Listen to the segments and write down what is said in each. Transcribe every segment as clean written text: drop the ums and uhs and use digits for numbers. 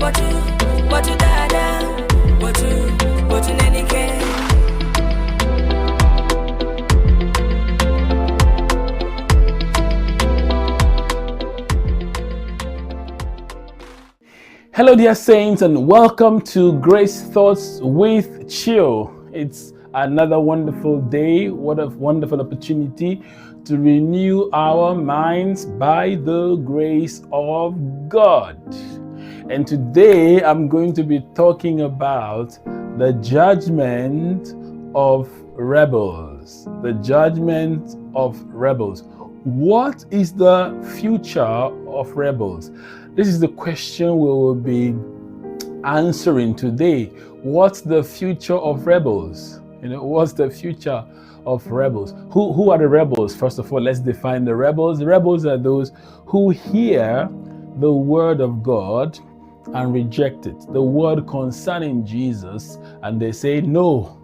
what you dada, what you nenike. Hello, dear saints, and welcome to Grace Thoughts with Chill. It's another wonderful day. What a wonderful opportunity to renew our minds by the grace of God. And today I'm going to be talking about the judgment of rebels. The judgment of rebels. What is the future of rebels? This is the question we will be answering today. What's the future of rebels? What's the future of rebels? Who are the rebels? First of all, let's define the rebels. The rebels are those who hear the word of God and reject it. The word concerning Jesus, and they say no.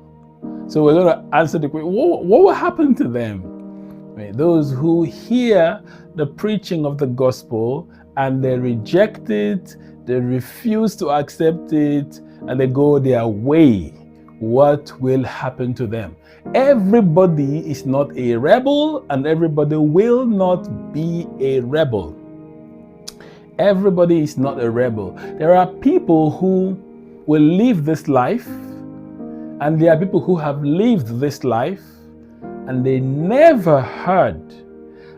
So we're going to answer the question, what will happen to them? Those who hear the preaching of the gospel and they reject it, they refuse to accept it, and they go their way. What will happen to them? Everybody is not a rebel, and everybody will not be a rebel. Everybody is not a rebel. There are people who will live this life, and there are people who have lived this life, and they never heard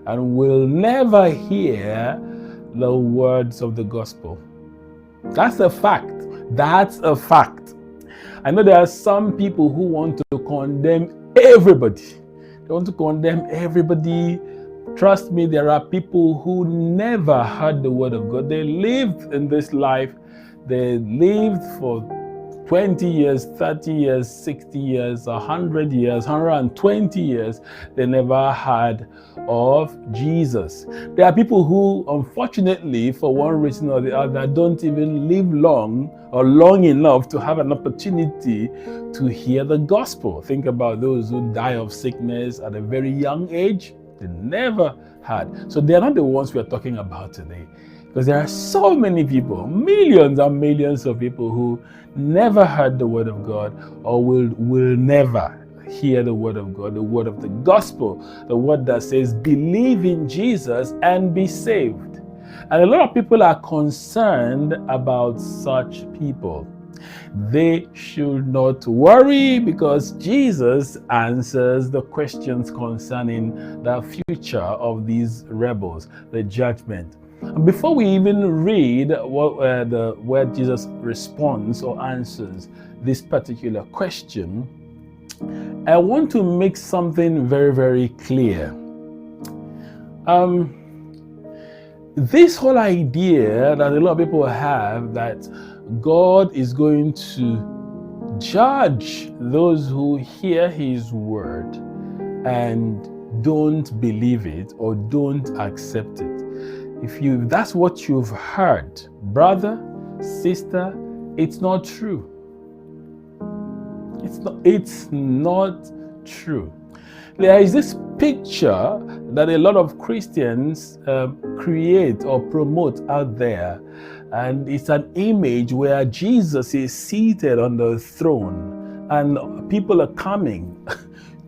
and will never hear the words of the gospel. That's a fact. That's a fact. I know there are some people who want to condemn everybody. They want to condemn everybody. Trust me, there are people who never heard the word of God. They lived in this life. They lived for 20 years, 30 years, 60 years, 100 years, 120 years, they never heard of Jesus. There are people who, unfortunately, for one reason or the other, don't even live long or long enough to have an opportunity to hear the gospel. Think about those who die of sickness at a very young age. They never heard. So they're not the ones we're talking about today. Because there are so many people, millions and millions of people who never heard the word of God or will never hear the word of God, the word of the gospel, the word that says, believe in Jesus and be saved. And a lot of people are concerned about such people. They should not worry because Jesus answers the questions concerning the future of these rebels, the judgment. Before we even read where Jesus responds or answers this particular question, I want to make something very, very clear. This whole idea that a lot of people have that God is going to judge those who hear his word and don't believe it or don't accept it. If that's what you've heard, brother, sister, it's not true. It's not true. There is this picture that a lot of Christians create or promote out there, and it's an image where Jesus is seated on the throne and people are coming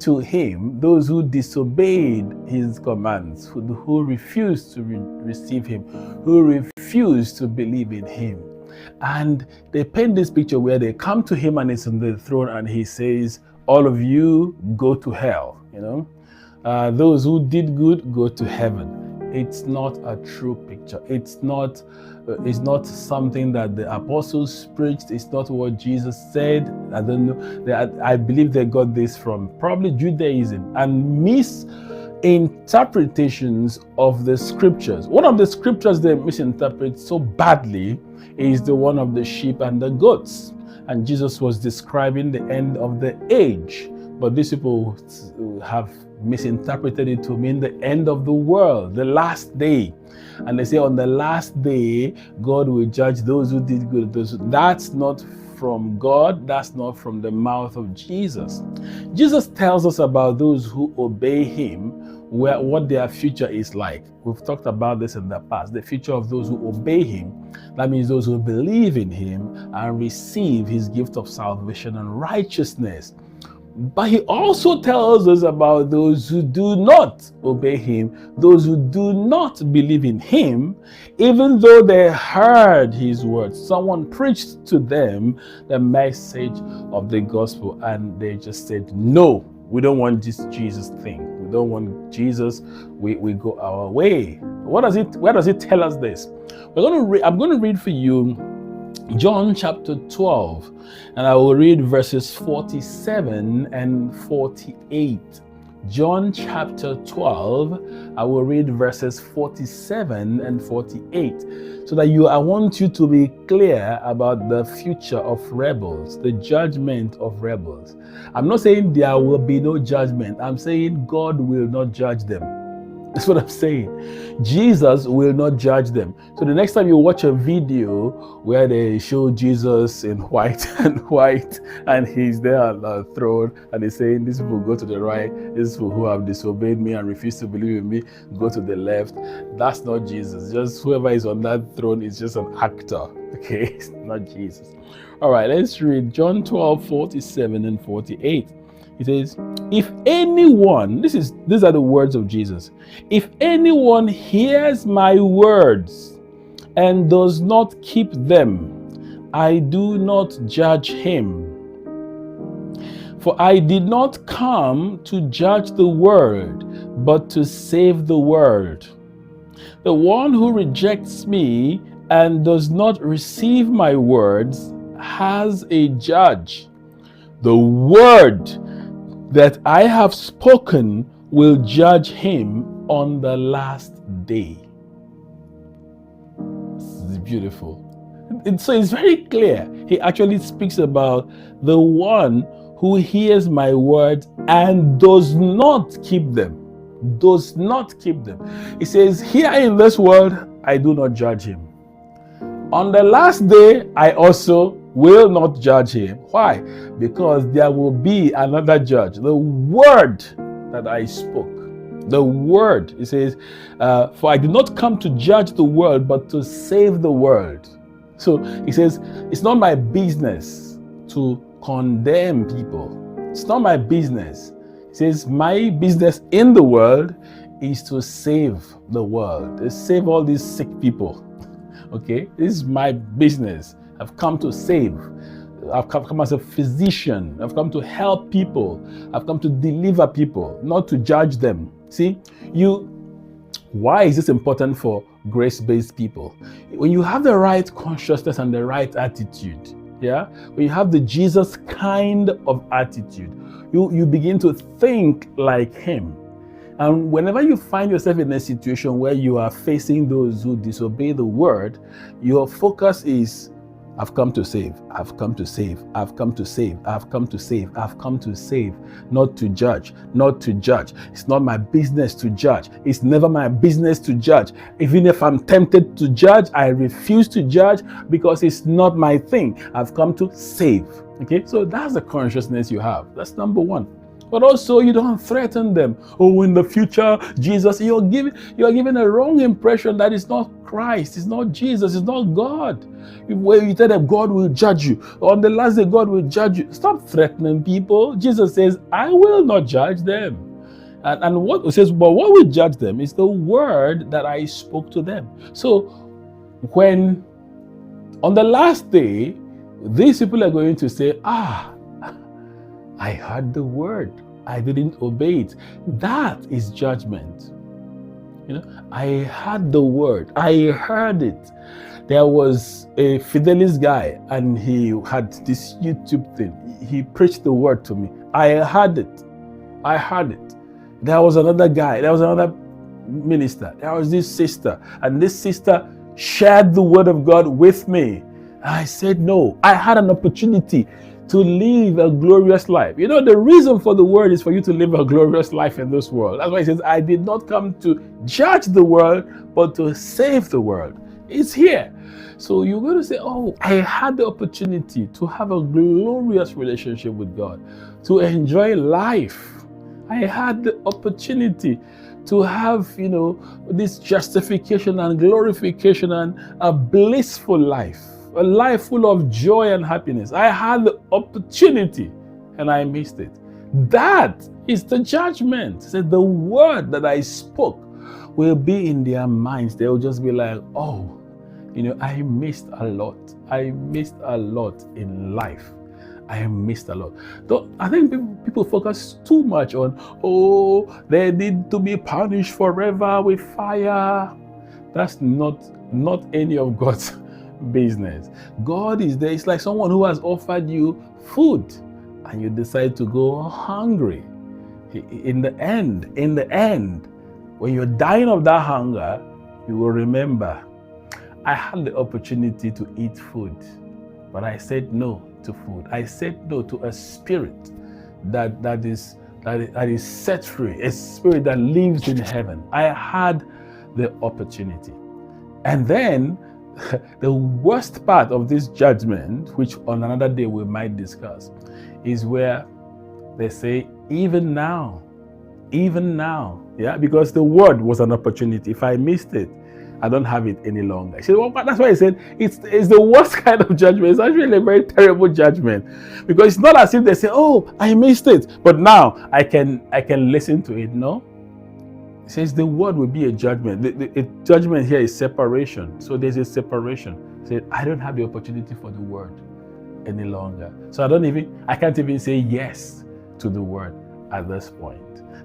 to him, those who disobeyed his commands, who refused to receive him, who refused to believe in him. And they paint this picture where they come to him and he's on the throne and he says, all of you go to hell, those who did good go to heaven. It's not a true picture. It's not something that the apostles preached. It's not what Jesus said. I don't know. I believe they got this from probably Judaism and misinterpretations of the scriptures. One of the scriptures they misinterpret so badly is the one of the sheep and the goats. And Jesus was describing the end of the age. But these people have misinterpreted it to mean the end of the world, the last day. And they say on the last day, God will judge those who did good. That's not from God. That's not from the mouth of Jesus. Jesus tells us about those who obey him, what their future is like. We've talked about this in the past. The future of those who obey him, That means those who believe in him and receive his gift of salvation and righteousness. But he also tells us about those who do not obey him, those who do not believe in him, even though they heard his words. Someone preached to them the message of the gospel and they just said, no, we don't want this Jesus thing. We don't want Jesus. We go our way. Where does it tell us this? I'm going to read for you John chapter 12, and I will read verses 47 and 48. John chapter 12, I will read verses 47 and 48, so that I want you to be clear about the future of rebels, the judgment of rebels. I'm not saying there will be no judgment. I'm saying God will not judge them. That's what I'm saying. Jesus will not judge them. So the next time you watch a video where they show Jesus in white, and he's there on the throne, and he's saying, these people go to the right, these people who have disobeyed me and refuse to believe in me, go to the left. That's not Jesus. Just whoever is on that throne is just an actor. Okay, it's not Jesus. All right, let's read John 12, 47 and 48. It says, if anyone, these are the words of Jesus, if anyone hears my words and does not keep them, I do not judge him. For I did not come to judge the world, but to save the world. The one who rejects me and does not receive my words has a judge. The word that I have spoken will judge him on the last day. This is beautiful. So it's very clear. He actually speaks about the one who hears my words and does not keep them. Does not keep them. He says, here in this world, I do not judge him. On the last day, I also will not judge him. Why? Because there will be another judge. The word that I spoke. The word. It says, for I did not come to judge the world, but to save the world. So he says, it's not my business to condemn people. It's not my business. He says, my business in the world is to save the world. To save all these sick people. Okay? This is my business. I've come to save. I've come as a physician. I've come to help people. I've come to deliver people, not to judge them. See, why is this important for grace-based people? When you have the right consciousness and the right attitude, when you have the Jesus kind of attitude, you begin to think like him. And whenever you find yourself in a situation where you are facing those who disobey the word, your focus is, I've come to save, I've come to save, I've come to save, I've come to save, I've come to save, not to judge, not to judge. It's not my business to judge. It's never my business to judge. Even if I'm tempted to judge, I refuse to judge because it's not my thing. I've come to save. Okay, so that's the consciousness you have. That's number one. But also, you don't threaten them. Oh, in the future, Jesus, you are giving a wrong impression that it's not Christ, it's not Jesus, it's not God. When you tell them God will judge you, on the last day God will judge you, stop threatening people. Jesus says, I will not judge them. And what it says, but what will judge them is the word that I spoke to them. So when on the last day, these people are going to say, I heard the word, I didn't obey it. That is judgment. I heard the word, I heard it. There was a Fidelis guy and he had this YouTube thing. He preached the word to me. I heard it. I heard it. There was another guy, there was another minister, there was this sister, and this sister shared the word of God with me. I said no. I had an opportunity to live a glorious life. The reason for the word is for you to live a glorious life in this world. That's why he says, I did not come to judge the world, but to save the world. It's here. So you're going to say, oh, I had the opportunity to have a glorious relationship with God, to enjoy life. I had the opportunity to have, this justification and glorification and a blissful life, a life full of joy and happiness. I had the opportunity and I missed it. That is the judgment. It said the word that I spoke will be in their minds. They'll just be like, oh, I missed a lot. I missed a lot in life. I missed a lot. Though I think people focus too much on, they need to be punished forever with fire. That's not any of God's business. God is there. It's like someone who has offered you food and you decide to go hungry. In the end, when you're dying of that hunger, you will remember, I had the opportunity to eat food, but I said no to food. I said no to a spirit that is set free, a spirit that lives in heaven. I had the opportunity. And then the worst part of this judgment, which on another day we might discuss, is where they say, even now, because the word was an opportunity. If I missed it, I don't have it any longer. She said, well, but that's why I said it's the worst kind of judgment. It's actually a very terrible judgment, because it's not as if they say, oh, I missed it, but now I can listen to it. No. It says the word will be a judgment. The judgment here is separation. So there's a separation. It said, I don't have the opportunity for the word any longer. So I can't even say yes to the word at this point.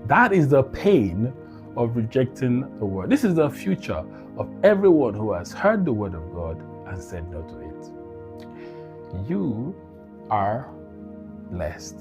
That is the pain of rejecting the word. This is the future of everyone who has heard the word of God and said no to it. You are blessed.